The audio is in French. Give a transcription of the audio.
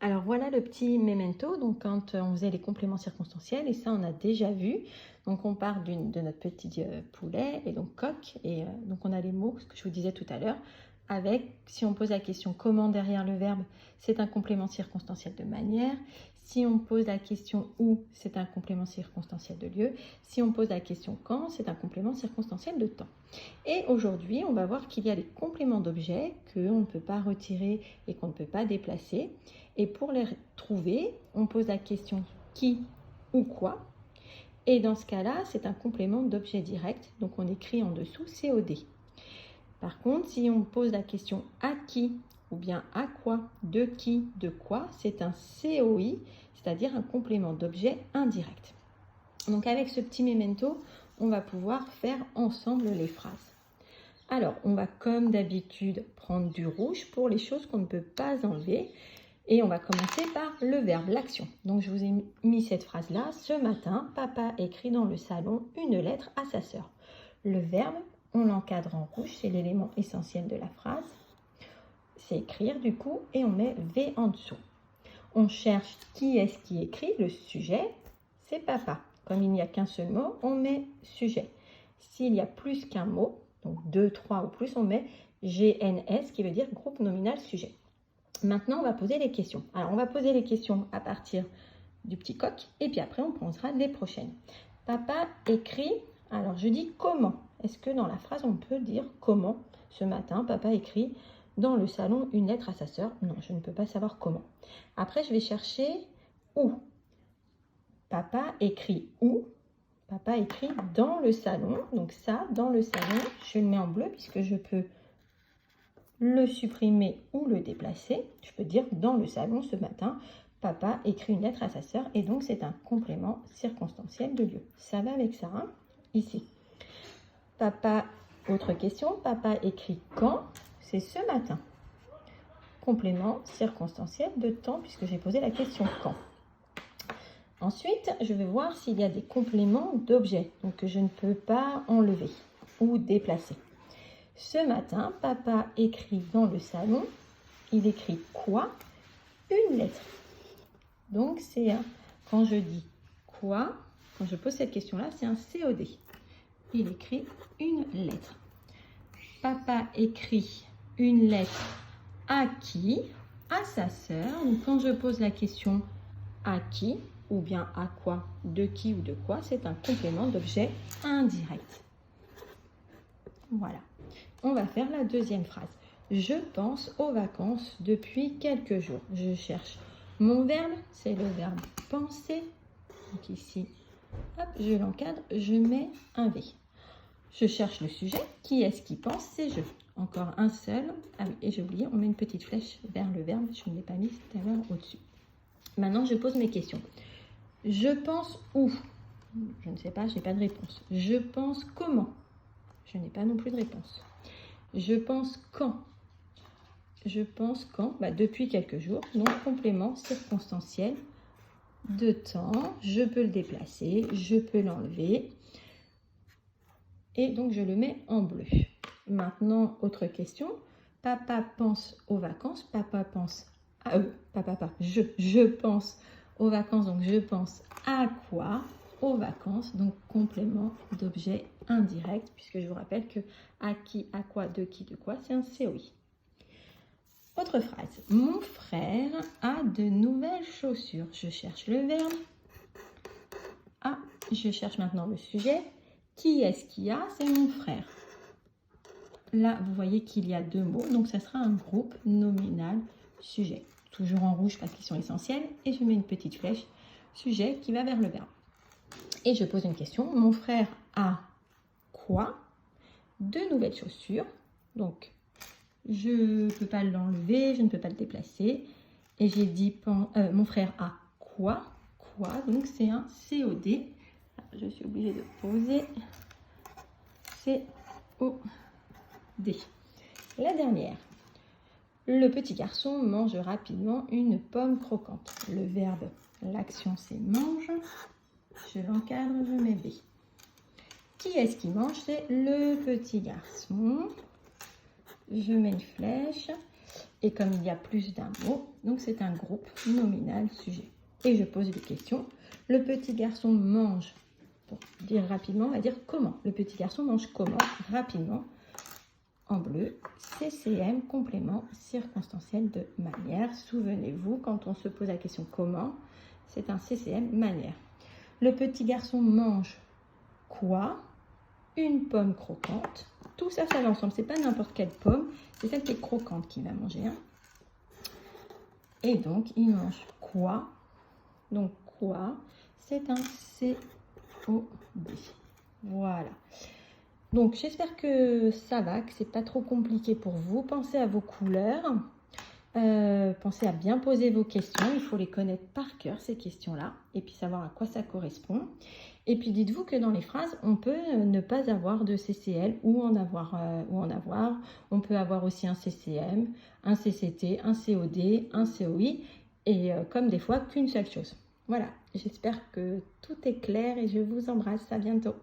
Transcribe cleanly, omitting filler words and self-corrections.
Alors voilà le petit memento, donc quand on faisait les compléments circonstanciels, et ça on a déjà vu. Donc on part de notre petit poulet, et donc coq, et donc on a les mots, ce que je vous disais tout à l'heure, avec, si on pose la question comment derrière le verbe, c'est un complément circonstanciel de manière. Si on pose la question où, c'est un complément circonstanciel de lieu. Si on pose la question quand, c'est un complément circonstanciel de temps. Et aujourd'hui, on va voir qu'il y a des compléments d'objets qu'on ne peut pas retirer et qu'on ne peut pas déplacer. Et pour les trouver, on pose la question qui ou quoi. Et dans ce cas-là, c'est un complément d'objet direct. Donc on écrit en dessous COD. Par contre, si on pose la question à qui ou bien à quoi, de qui, de quoi, c'est un COI, c'est-à-dire un complément d'objet indirect. Donc avec ce petit memento, on va pouvoir faire ensemble les phrases. Alors, on va comme d'habitude prendre du rouge pour les choses qu'on ne peut pas enlever. Et on va commencer par le verbe, l'action. Donc, je vous ai mis cette phrase-là. Ce matin, papa écrit dans le salon une lettre à sa sœur. Le verbe, on l'encadre en rouge, c'est l'élément essentiel de la phrase. C'est écrire du coup et on met V en dessous. On cherche qui est-ce qui écrit. Le sujet, c'est papa. Comme il n'y a qu'un seul mot, on met sujet. S'il y a plus qu'un mot, donc 2, 3 ou plus, on met GNS qui veut dire groupe nominal sujet. Maintenant, on va poser les questions. Alors, on va poser les questions à partir du petit coq et puis après, on posera les prochaines. Papa écrit, alors je dis comment. Est-ce que dans la phrase, on peut dire comment ce matin, papa écrit dans le salon une lettre à sa sœur? Non, je ne peux pas savoir comment. Après, je vais chercher où. Papa écrit où? Papa écrit dans le salon. Donc ça, dans le salon, je le mets en bleu puisque je peux le supprimer ou le déplacer. Je peux dire dans le salon ce matin, papa écrit une lettre à sa sœur et donc c'est un complément circonstanciel de lieu. Ça va avec ça, hein? Ici. Papa, autre question, papa écrit quand? C'est ce matin. Complément circonstanciel de temps puisque j'ai posé la question quand. Ensuite, je vais voir s'il y a des compléments d'objets, donc que je ne peux pas enlever ou déplacer. Ce matin, papa écrit dans le salon, il écrit quoi? Une lettre. Donc, quand je dis quoi, quand je pose cette question-là, c'est un COD. Il écrit une lettre. Papa écrit une lettre à qui? À sa sœur. Donc, quand je pose la question à qui ou bien à quoi, de qui ou de quoi, c'est un complément d'objet indirect. Voilà. On va faire la deuxième phrase. Je pense aux vacances depuis quelques jours. Je cherche mon verbe, c'est le verbe penser. Donc ici, hop, je l'encadre, je mets un V. Je cherche le sujet. Qui est-ce qui pense? C'est je. Encore un seul. Ah oui, et j'ai oublié, on met une petite flèche vers le verbe. Je ne l'ai pas mis tout à l'heure au-dessus. Maintenant, je pose mes questions. Je pense où? Je ne sais pas, je n'ai pas de réponse. Je pense comment? Je n'ai pas non plus de réponse. Je pense quand? Je pense quand? Depuis quelques jours. Donc, complément circonstanciel de temps. Je peux le déplacer, je peux l'enlever. Et donc, je le mets en bleu. Maintenant, autre question. Papa pense aux vacances. Papa pense à eux. Je pense aux vacances. Donc, je pense à quoi? Aux vacances. Donc, complément d'objet indirect. Puisque je vous rappelle que à qui, à quoi, de qui, de quoi, c'est un COI. Autre phrase. Mon frère a de nouvelles chaussures. Je cherche le verbe. Ah, je cherche maintenant le sujet. Qui est-ce qui a? C'est mon frère. Là, vous voyez qu'il y a deux mots. Donc, ça sera un groupe nominal sujet. Toujours en rouge parce qu'ils sont essentiels. Et je mets une petite flèche sujet qui va vers le verbe. Et je pose une question. Mon frère a quoi? De nouvelles chaussures. Donc, je ne peux pas l'enlever, je ne peux pas le déplacer. Et j'ai dit, mon frère a quoi? Quoi? Donc, c'est un COD. Je suis obligée de poser COD. La dernière. Le petit garçon mange rapidement une pomme croquante. Le verbe, l'action, c'est mange. Je l'encadre, je mets B. Qui est-ce qui mange? C'est le petit garçon. Je mets une flèche. Et comme il y a plus d'un mot, donc c'est un groupe nominal sujet. Et je pose des questions. Le petit garçon mange, pour dire rapidement, on va dire comment. Le petit garçon mange comment, rapidement, en bleu. CCM, complément circonstanciel de manière. Souvenez-vous, quand on se pose la question comment, c'est un CCM manière. Le petit garçon mange quoi? Une pomme croquante. Tout ça, ça va ensemble. C'est pas n'importe quelle pomme, c'est celle qui est croquante qu'il va manger. Hein. Et donc, il mange quoi? Donc, quoi? C'est un COD. Voilà. Donc, j'espère que ça va, que c'est pas trop compliqué pour vous. Pensez à vos couleurs. Pensez à bien poser vos questions. Il faut les connaître par cœur, ces questions-là, et puis savoir à quoi ça correspond. Et puis, dites-vous que dans les phrases, on peut ne pas avoir de CCL ou en avoir. On peut avoir aussi un CCM, un CCT, un COD, un COI, et comme des fois, qu'une seule chose. Voilà, j'espère que tout est clair et je vous embrasse. À bientôt.